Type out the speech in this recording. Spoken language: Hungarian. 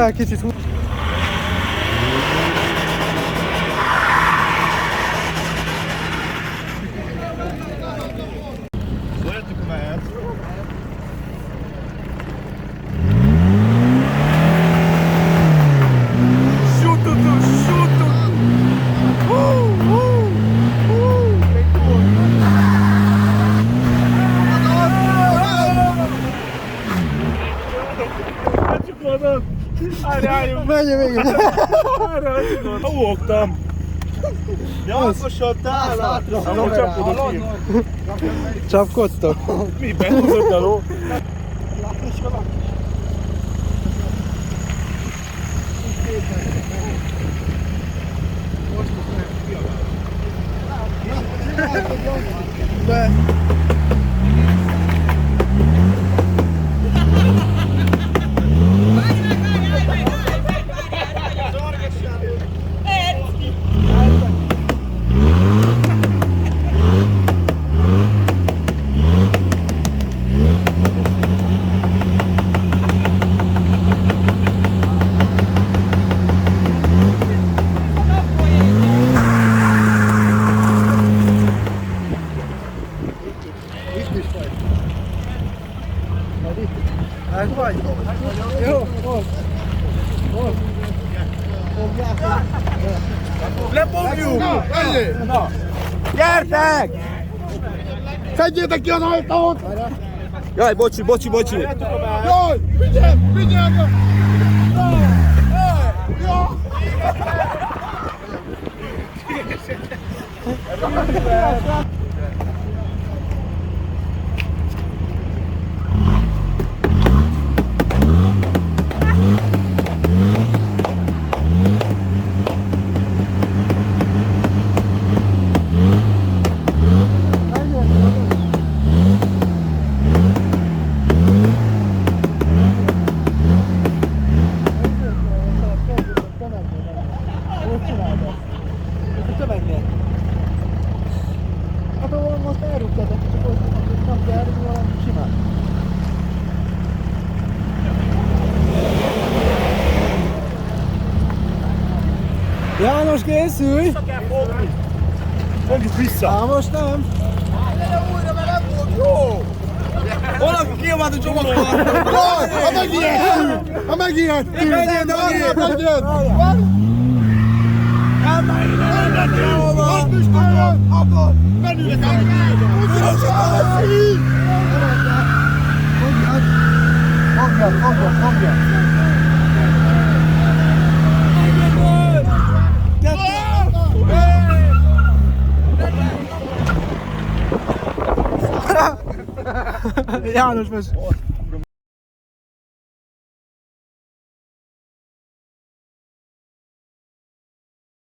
fel kicsit. Szeretjük mehet. Menj még! Óvogtam! Nyalkosodtál! Ahol csapkodok ki! Csapkodtok? Mi? Behúzott a ló? De... Hát vagy? Jó, most. Lepogjuk! Na! Gyertek! Szedjétek ki az ajtót! Jaj, bocsi! Jaj! Vigyázz! Hát ahol most elrúgtad, de csak ott nem kell elrúgni, hanem simán. János, készülj! Vissza kell fogni! Fogjuk vissza! Á, most nem! Gyere újra, mert nem volt jó! Valaki kiabált a csomagokat! Jaj! Ha megijedtünk! Menjél! Azt Piskán! Akkor menülök el! Fogjad! János, most